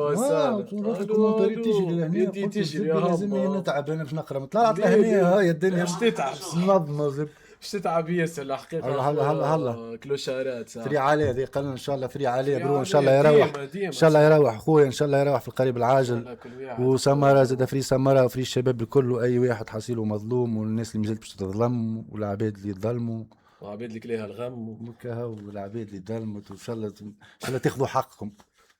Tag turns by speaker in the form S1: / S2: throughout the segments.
S1: وسهلا.
S2: الكومنتاري تيجي لهنا
S1: تيجي يا
S2: لازم نتعب انا باش نقرا طلعت لهنا هاي الدنيا
S1: باش تتعب
S2: نظمه زب
S1: باش تتعب ياسر الحقيقه.
S2: هلا
S1: كلوشارات
S2: فري عليه ذي قال ان شاء الله فري عليه برو ان شاء
S1: عليه
S2: الله يروح
S1: ديما
S2: ان شاء الله يروح خويا ان شاء الله يروح في القريب العاجل. وسمرة زاد فري سمرة وفري الشباب الكل واي واحد حصيله مظلوم والناس اللي مازالت باش تظلم والعباد اللي يظلموا
S1: وعباد اللي كليها الغم
S2: وكا والعباد اللي ظلمت وان شاء الله تاخذوا حقكم.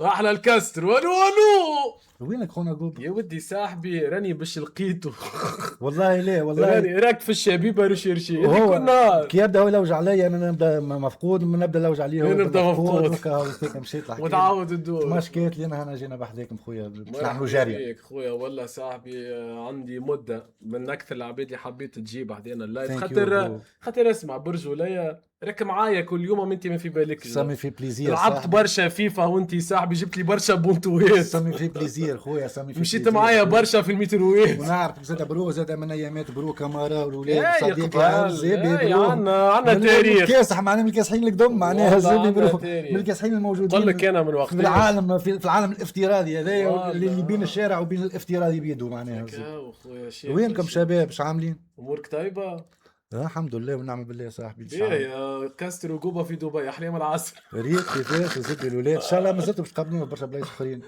S1: احلى الكاستر. والو
S2: وينك خونا قوب
S1: يا ودي صاحبي راني باش لقيته.
S2: والله ليه والله
S1: راني راك في الشبيبه رشيرشي هذيك النهار
S2: كي يبدا هو يلوج عليا انا نبدا مفقود من نبدا يلوج عليه هو
S1: نبدا مفقود
S2: هكا مشيت لحكي
S1: وتعاود الدور
S2: ما شكيت لي انا جينا بحذاكم خويا نعملوا جاريه
S1: خويا والله صاحبي عندي مده من اكثر العباد اللي حبيت تجيب بعدين اللايف خاطر اسمع برجوليه راك معايا كل يوم انت ما في بالك
S2: سامي في بليزير
S1: لعبت برشا فيفا وانت صاحبي جبت لي برشا بونتوات
S2: سامي في بليزير خويا سامي في
S1: مشيت معايا برشا في المتروات
S2: ونعرف زاد برو زاد من ايامات برو كامارا والاولاد
S1: صديق عندنا تاريخ
S2: كاسح معناها من الكاسحين القدم معناها زاد برو من الكاسحين الموجودين
S1: قل لك انا من وقت
S2: في العالم في العالم الافتراضي هذايا اللي بين الشارع وبين الافتراضي بيدو معناها وينكم شباب ايش عاملين
S1: امورك طيبه
S2: الحمد لله ونعم بالله يا صاحبي.
S1: يا كاستر وقوبه في دبي احلام العصر.
S2: ريت كيفاش زد الولاد ان شاء الله مازلتوا باش تقابلونا برشا بلايص اخرين.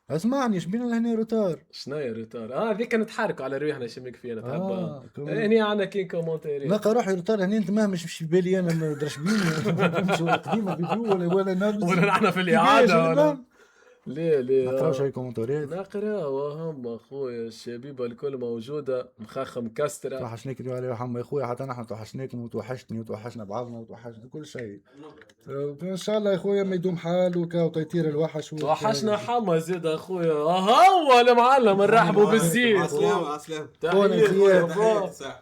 S2: اسمعني اش بينا لهنا روتار.
S1: شنايا روتار؟ هذيك نتحركوا على رواحنا شمك فينا تحب. هني عندنا كين كومونتير
S2: نلقى روحي روتار هنا انت ما مش في بالي انا درشبين نمشيو قديمه فيديو ولا نبز
S1: ولا نحن في الاعاده ليه
S2: نقراو شويه كومنتاريات
S1: نقرا وهم اخويا الشبيبه الكل موجوده مخخم كستره
S2: توحشنيك اليوم يا حمو يا خويا حتى نحن توحشناكم وتوحشتني وتوحشنا بعضنا وتوحشنا كل شيء. ان شاء الله يا خويا ما يدوم حال وكا وتيطير الوحش
S1: توحشنا حما زيد اخويا هو المعلم نرحبوا بالزيد.
S3: عسلامة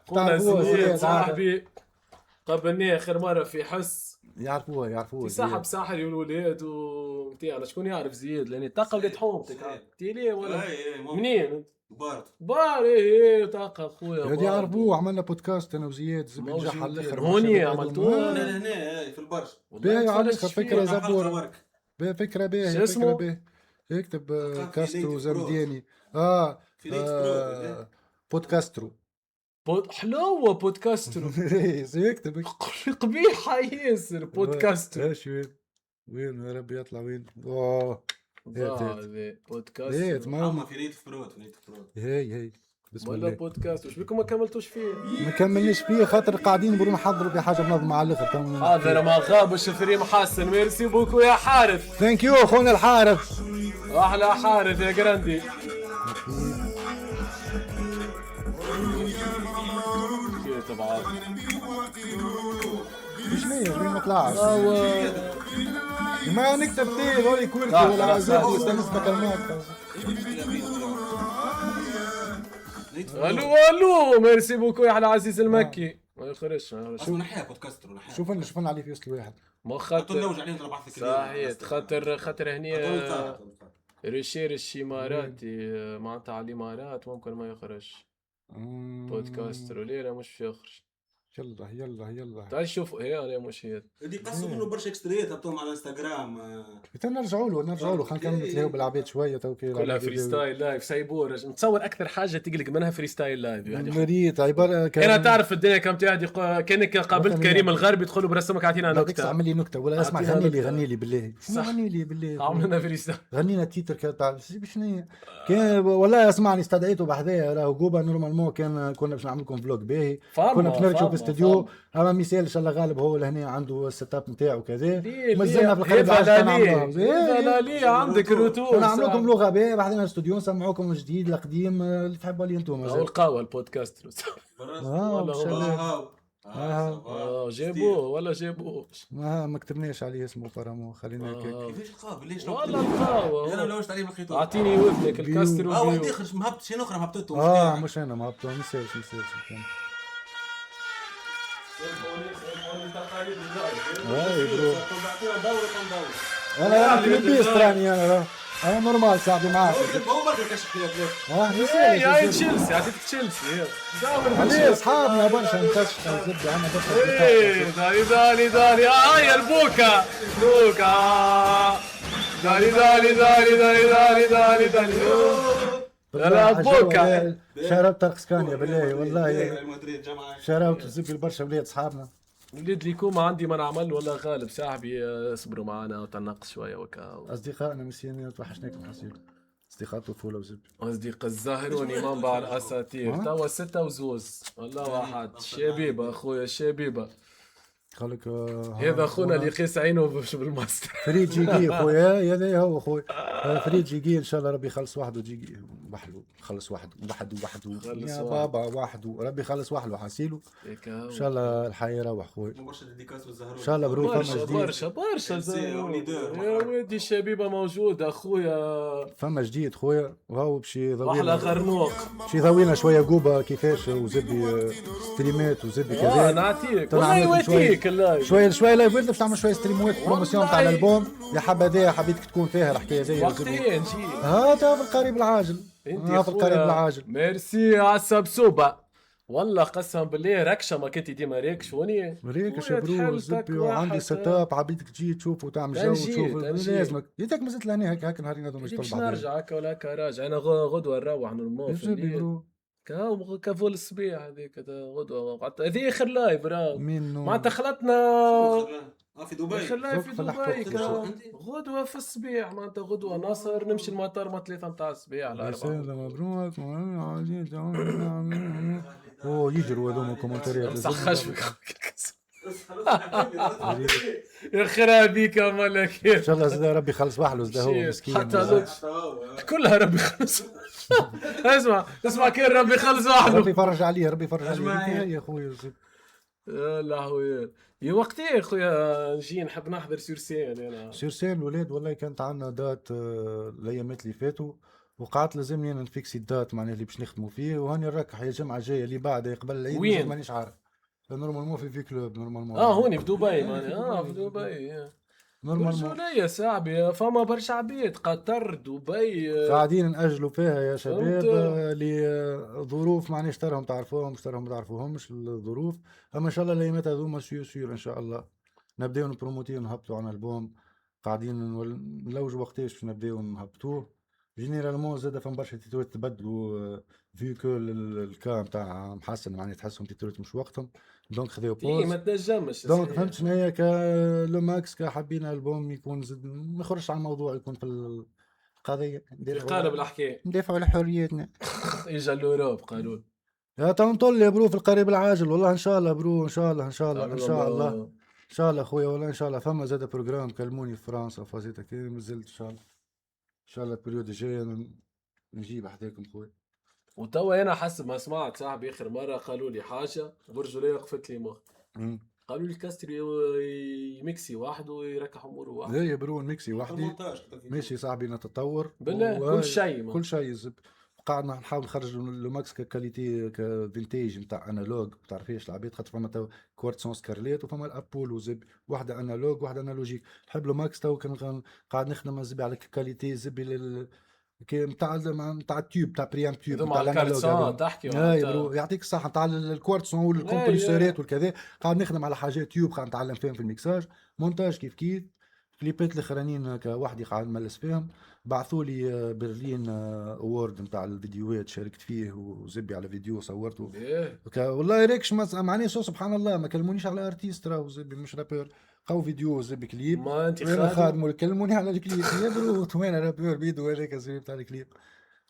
S1: خونا صاحبي قبلني اخر مره في حس
S2: يعرفوها
S1: في صاحب ساحر الولاد ومتاعنا شكون يعرف زياد لاني طاقه ولاد حومتك تيلي ولا منين بار ايه طاقه اخويا
S2: هادي يعرفوه عملنا بودكاست انا وزياد زبد نجح على الاخر
S1: هوني عملتوه
S3: هنا في البرج
S2: باهي على فكره زبور فكره باهي فكره باهي اكتب كاسترو زمدياني بودكاسترو
S1: حلوة بودكاسترو
S2: يكتب
S1: قبيحة ياسر بودكاسترو
S2: ايش وين يا ربي يطلع وين
S1: بودكاسترو
S3: ما في نيت فروت
S2: هي
S1: بسم الله بودكاست وش بكم ما كملتوش فيه؟
S2: ما كملناش فيه خاطر قاعدين نبرو نحضروا في حاجه منظمه على الاخر.
S1: هذا ما غابش فريم حسن ميرسي بوكو يا حارث.
S2: ثانك يو خونا الحارث
S1: احلى حارث يا جراندي. طبعا
S2: شنو ما طلعش ما نكتب تي هولي كورتي ولا عزيزي استنسبك كلمات.
S1: الو ميرسي بوكو يا عزيز المكي ما يخرجش
S3: شوف نحيا بودكاست
S2: شوف لنا عليه في وسط الواحد
S1: ما خاطر
S3: نلوج عليه نضرب بعض
S1: صحيح خاطر هني ريشيرش اماراتي معناتها على الامارات ممكن ما يخرج بودكاستر وليله مش في يخرج.
S2: يلا
S1: تعال شوف هي انا مش هي
S3: دي قصوا منه برشا اكستريات حطوهم على الانستغرام.
S2: نرجعوا له خلينا نكمل نتلاهوا بالعباد شويه توكيل
S1: كلها فري ستايل لايف سايبور. نتصور اكثر حاجه تقلق منها فري ستايل لايف يعني
S2: مريت عباره
S1: انا تعرف الدنيا كم تهدي كانك قابلت كريم الغربي تدخل برسمك اعطينا نكته
S2: اعمل لي نكته ولا اسمع غني لي بالله غني لي بالله
S1: عملنا فري ستايل
S2: غنينا تيتر تاع شنو كان والله اسمعني استدعيته بحذايا راهو جوبا نورمالمون كنا باش نعمل لكم فلوج باهي كنا باش نرجعوا في الاستوديو اما مثال ان شاء الله غالب هو لهنا عنده السيت اب نتاعو كذا مازلنا في القريب
S1: لا لي عندك روتور
S2: نعمل لكم لغه باهي بعدين الاستوديو نسمعوكم الجديد القديم اللي تحبوا لي انتم
S1: او القهوه البودكاست جابوه ولا جابوش
S2: ما كتبناش عليه اسمه فرامو خلينا هكاك
S3: كيفاش القهوه ليش
S1: والله القهوه
S3: انا لوجت عليه بالخيط
S1: اعطيني ودنك الكاستر
S3: واحد يخرج مهبط شي اخرى مهبطته
S2: مش انا مهبطه نسيت انا كلبي استراني انا نورمال صاحبي معاك
S3: هو برك كشف
S1: يا تشيلسي عطيتك تشيلسي
S2: عليه اصحابنا برشا نكشف زبده انا برشا
S1: دالي يا البوكا دالي دالي دالي دالي دالي دالي لا بوكا
S2: شربت ترقسكانيا بالله والله
S3: مدريد جمعة
S2: شربت زبي البرشا ولاد صحابنا.
S1: وليد ليكو ما عندي ما نعمل ولا غالب صاحبي اصبروا معنا وتنقص شويه وكا.
S2: اصدقائنا مسيانين توحشناكم حسيل. اصدقاء طفوله وزبي.
S1: أصدق الزاهروني منبع الأساطير توا 6 وزوز والله واحد شبيبة أخويا شبيبة
S2: خليك
S1: هذا أخونا اللي قيس عينه بالماستر
S2: فريد جيجي خويا هذا هو خويا فريد جيجي ان شاء الله ربي يخلص وحده جيجي وحده خلص وحده يا بابا وحده ربي يخلص وحده حاسيله ان شاء الله الحياه يروح خويا
S3: برشا ديديكاس والزهرون
S2: ان شاء الله برو فما جديد
S1: برشا يا ودي الشبيبة موجودة أخويا
S2: فما جديد خويا وهو بشي
S1: وحلا غرنوق
S2: شي ضوينا شويه قوبه كيفاش وزبي ستريمات وزبي كذا
S1: نعطيك والله يوديك
S2: شويه لايف باش نعمل شويه ستريمات بروموسيون تاع الالبوم يا حبذا حبيتك تكون فيها الحكايه زي
S1: وقتين نجي
S2: هذا في القريب العاجل
S1: انت في القريب العاجل ميرسي على السبسوبه والله قسما بالله ركشه ما كنت ديما ريكشوني
S2: ريكش برو زبي وعندي سيت اب عبيدك تجي تشوف وتعمل جو وتشوف لازمك يدك مازلت لهنا هكا نهارين هذو مش
S1: باش نرجع هكا ولا هكا راجع انا غدوه نروح نورمال في الليل كفول الصبيح هذيك غدوه هذه اخر لايف راه معناتها خلطنا
S3: في دبي
S1: في دبي غدوه في الصبيح معناتها غدوه ناصر نمشي المطار ما 3 نتاع الصبيح على 4
S2: مبروك اوه يجروا هذوما كومنتاريات
S1: مسخش بك يا خرابيك يا ملك
S2: ان شاء الله زاد ربي يخلص وحده زاد هو مسكين
S1: حتى كلها ربي يخلص اسمع كيف ربي يخلص وحده
S2: ربي يفرج عليه ربي يفرج عليه يا خويا
S1: لا خويا يا وقتي خويا نجي نحب نحضر سورسين انا
S2: سورسين الولاد والله كانت عندنا دات الايامات اللي فاتوا وقعت لازمني انا نفيكسي الدات معناها اللي باش نخدموا فيه وهاني نركح يا الجمعه الجايه اللي بعد قبل العيد مانيش عارف نورمالمون في كلوب نورمالمون
S1: هوني في دبي معناها في دبي نورمالمون صاحبي فما برشا عبيد قطر دبي
S2: قاعدين نأجلوا فيها يا شباب لظروف معناش تراهم تعرفوهم ما تعرفوهمش الظروف اما ان شاء الله الايامات هذوما سير ان شاء الله نبداو نبروموتيو نهبطوا على الالبوم قاعدين نلوجوا وقتاش باش نبداو نهبطوه جينيرالمون زاد فما برشا تيتورات تبدلوا فيو كو الكا نتاع محسن معناها تحسهم تيتورات مش وقتهم دونك خذاو بوز
S1: ما تنجمش
S2: دونك فهمت شنو لو ماكس حابين البوم يكون زد ما يخرجش على الموضوع يكون في القضيه
S1: في قالب الحكايه
S2: ندافعوا على حريتنا
S1: اجا الاوروب قالوا
S2: يا تنطل يا برو في القريب العاجل والله ان شاء الله برو ان شاء الله خويا والله ان شاء الله فما زاد بروجرام كلموني في فرنسا فازيتا كي مازلت ان شاء الله البريود الجايه نجيب حداكم خويا
S1: وتوا انا حسب ما سمعت صاحبي اخر مره قالوا لي حاجه برجوليه وقفت لي مخ قالوا لي الكاستر يميكسي وحده ويركح اموره وحده
S2: لا يا برو ميكسي وحدي ماشي صاحبي نتطور
S1: بالله كل شيء
S2: قاعدنا نحاول نخرج لو ماكس كاليتي كفينتاج نتاع انالوج ما تعرفيش العباد خاطر فما كوارتسون سكارليت وفما الابول وزب واحده انالوج واحده انالوجيك نحب لو ماكس تو كان قاعد نخدم زبي على كاليتي زبي نتاع التيوب تاع بريام تيوب
S1: نتاع الانالوج تحكي
S2: يعطيك الصحه نتاع الكوارتسون والكومبريسورات والكذا قاعد نخدم على حاجات تيوب قاعد نتعلم فيهم في الميكساج مونتاج كيف كليبات الاخرانيين كوحدي قاعد نملس فيهم بعثوا لي برلين اوورد نتاع الفيديوهات شاركت فيه وزبي على فيديو صورته والله ريكش معني سبحان الله ما كلمونيش على ارتيست راهو زبي مش رابور قاو فيديو زبي كليب
S1: ما انت
S2: خادموا كلموني على الكليب يا برو وين رابور بيدو هذاك زبي تاع الكليب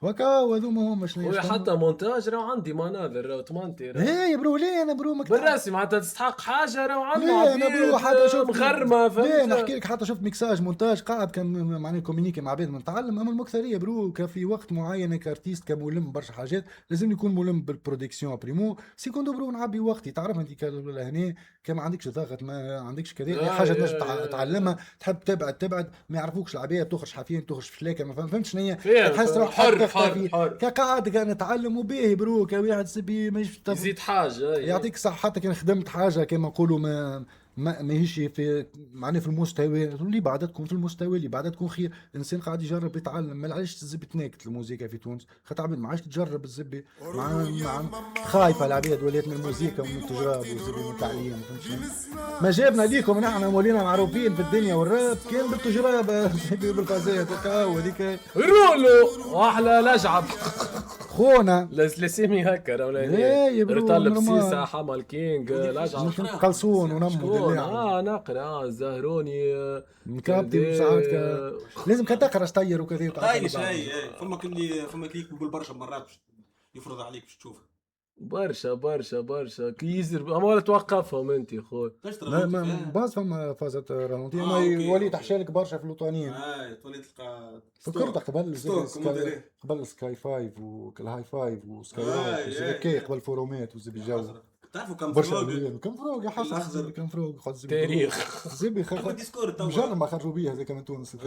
S2: وكا وهذوما هما شنو
S1: حتى مونتاج راه عندي مناظر راه تمنتي
S2: ايه يا برو ليه انا برو
S1: بالرسمي معناتها تستحق حاجه راه عندنا
S2: انا برو حتى شوف
S1: مغرمه
S2: ليه نحكي لك حتى شفت ميكساج مونتاج قاعد كان معناها كومينيكي مع عباد نتعلم اما المكثريه برو في وقت معين كارتيست كملم برشا حاجات لازم يكون ملم بالبرودكسيون بريمو سيكوندو برو نعبي وقتي تعرف انت هنا كان ما عندكش ضغط ما عندكش كذا حاجه تنجم تعلمها تحب تبعد ما يعرفوكش العباد تخرج حافين تخرج في شلاكه ما فهمتش شنو هي تحس روحك حر قاعد نتعلم وباهي بروك واحد سبي مش
S1: يزيد حاجه
S2: يعطيك صح حتى كان خدمت حاجه كما نقولوا ماهيش في معناه في المستوى اللي بعدتكم في المستوى اللي بعدتكم خير. الانسان قاعد يجرب يتعلم. ما علاش تزب تناكت الموسيقى في تونس خاطر عباد ما عادش تجرب الزبي مع خايفه العباد ولات من الموسيقى ومن التجراب والزبي من التعليم. ما جابنا ليكم نحن مولينا معروفين في الدنيا والراب كان بالتجربه زبي بالفازات هكا هذيك
S1: رولو واحلى لجعب
S2: خونا
S1: لسيمي هكا
S2: ايه
S1: رطال بسيسة حمل كينج لجعب
S2: قلصون ونمو
S1: نقرا الزهروني
S2: مكابتي ساعات لازم تقرا طير وكذا
S3: طايش هاي فمك اللي يقول برشا مرات يفرض عليك باش تشوفها
S1: برشا كي يزر اما ولا توقفهم انت خويا
S2: باز فما فازت رالونتي ما يولي تحشالك برشا في الوطنيين
S3: تولي تلقى
S2: فكرت قبل سكاي فايف والهاي فايف وسكاي روك قبل فورومات وزبي جو
S3: تعرفوا كم
S2: فروق يا حسن كم فروق خد
S1: تاريخ
S2: زبي مجرد ما خرجوا بيه هذاك من تونس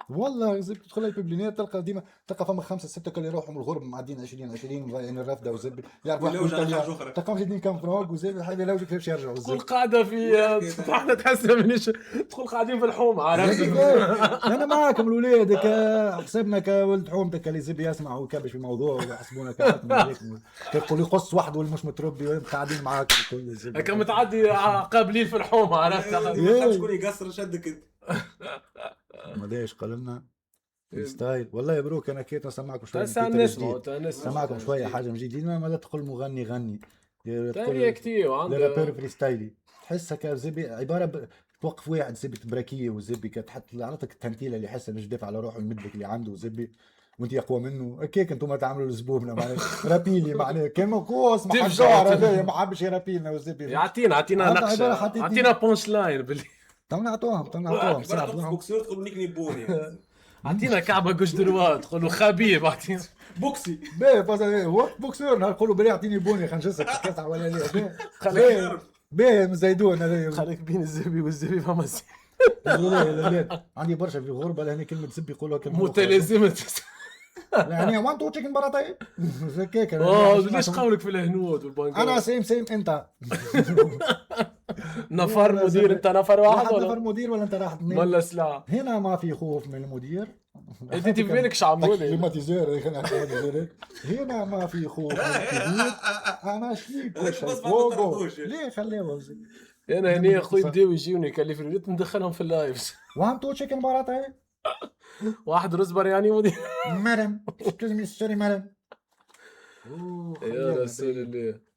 S2: والله زبي تدخل الببلينات تلقى ديما تلقى فما 5 6 كل يروحوا من الغرب معدين 20 مضيعين الرفده وزبي يعرفوا تلقاهم جايين كم فروق وزبي حاجه لوجك كيفاش يرجعوا الزبي
S1: تدخل قاعده في احنا تحسنا منيش تدخل قاعدين في الحومه عرفت
S2: انا معاكم الاولاد حسبنا كولد حومتك اللي زبي يسمع ويكبش في الموضوع ويحسبونا تقول لي قص واحد واللي مش متربي قاعدين معاك الكل زبي
S1: هكا متعدي قابلين في الحومه عرفت
S3: شكون يقصر شدك انت
S2: ماداش قال لنا ستايل والله يا بروك انا كيت نسمعكم شويه نسمعكم شويه حاجه من جديد ما تقول مغني غني
S1: تاني كتير
S2: وعنده رابر فريستايلي تحس هكا زبي عباره توقف واحد زبي تبراكيه وزبي كتحط عرفتك التمثيله اللي يحس باش يدافع على روحه المدبك اللي عنده زبي وانت اقوى منه هكاك انتم تعملوا الزبوبنا معناها رابيلي معناها كان موقوس ما حبش ما حبش يرابيلنا وزبي
S1: يعطينا نقشه عطينا بونش لاين باللي
S2: نعطوهم
S3: صعب بوكسور تقول نيكني بوني
S1: عطينا كعبه جوش دروا تقولوا خبيب عطينا
S3: بوكسي
S2: باهي فاز وقت بوكسور نقولوا بلي اعطيني بوني خلينا نجسك كاسع ولا لا باهي من زيدون هذا
S1: خليك بين الزبي والزبي فما
S2: عندي برشا في الغربه لهنا كلمه زبي يقولوها كلمه
S1: متلازمه
S2: يعني وان تو تشيكن براطاي هكاك
S1: ليش قولك في الهنود والبنك
S2: انا سيم انت
S1: نفر مدير انت نفر واحد
S2: ولا نفر مدير ولا انت راح اثنين
S1: ولا سلعه
S2: هنا ما في خوف من المدير
S1: انت في بالك شعمولي
S2: كليماتيزور هنا ما في خوف من المدير انا شيك ليه خليهم
S1: انا هنا اخوي بداو يجيوني يكلفوني قلت ندخلهم في اللايفز
S2: وان تو تشيكن براطاي
S1: واحد رز برياني مدير
S2: مدام excuse me sorry مدام
S1: يا رسول الله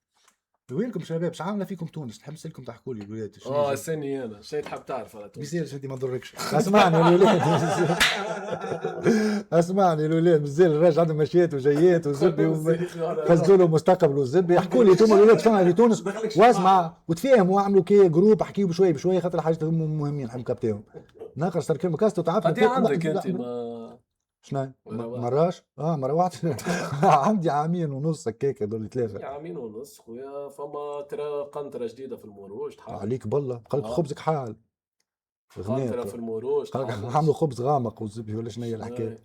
S2: وينكم شباب اش عامله فيكم تونس نحب نسالكم تحكوا لي الولاد
S1: استني انا شي تحب تعرف على تونس
S2: بيصير انت ما نضركش اسمعني الولاد اسمعني الولاد مازال الراجل عنده مشيات وجيات وزبي وفزدوا له مستقبل وزبي يحكوا لي انتم الولاد فما في تونس واسمع وتفاهموا واعملوا كي جروب احكيوا بشويه بشويه خاطر حاجات مهمين نحب نكابتيهم ناقص صار كلمه كاستو تعرف
S1: قد عندك انت ما
S2: شنو مراش مره واحده عندي عامين ونص هكاك هذول 3
S1: عامين ونص خويا فما ترى قنطره جديده في المروج
S2: عليك بالله قلت خبزك حال
S1: قنطره في المروج
S2: عملوا خبز غامق والزبي ولا شنو هي الحكايه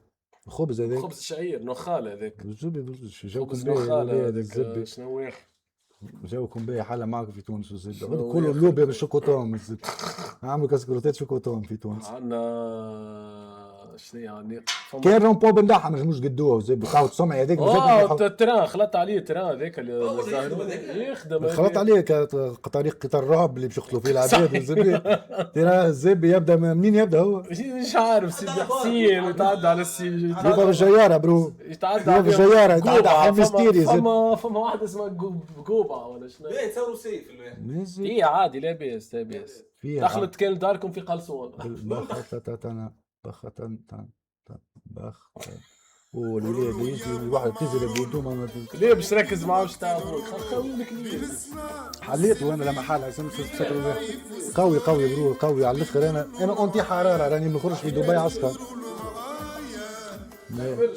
S2: الخبز هذاك
S1: خبز شعير نخال هذاك
S2: الزبي جوكم
S1: نخال هذاك الزبي شنو واخ
S2: جوكم باهي حاله معكم في تونس والزبده كله اللوبيا بالشوكوتون الزبده عملوا كاسكروتات شوكوتون في تونس
S1: عندنا شنو يعني
S2: كان رومبو بندحها مش قدوها وزبي قاعد سمعي هذاك
S1: التران خلطت عليه التران هذاك اللي يخدم
S2: خلطت عليه طريق قطار الرعب اللي باش يقتلوا فيه العباد والزبي ترى الزبي يبدا منين يبدا هو
S1: مش عارف سيدي حسين يتعدى على السي
S2: يبقى بالجياره برو
S1: يتعدى
S2: بالجياره يتعدى على ميستيري
S1: فما واحد اسمه قوبه ولا شنو
S3: ايه تصوروا سيف الواحد
S1: ايه عادي لا باس لا باس دخلت كان داركم في قلصون
S2: والولاد يجي الواحد تزرب وانتم
S1: ليه باش تركز معاه باش تعرفوا خليك ليه
S2: حليته انا لما حال قوي برو قوي على الاخر انا انتي حراره راني ما نخرج في دبي عسكر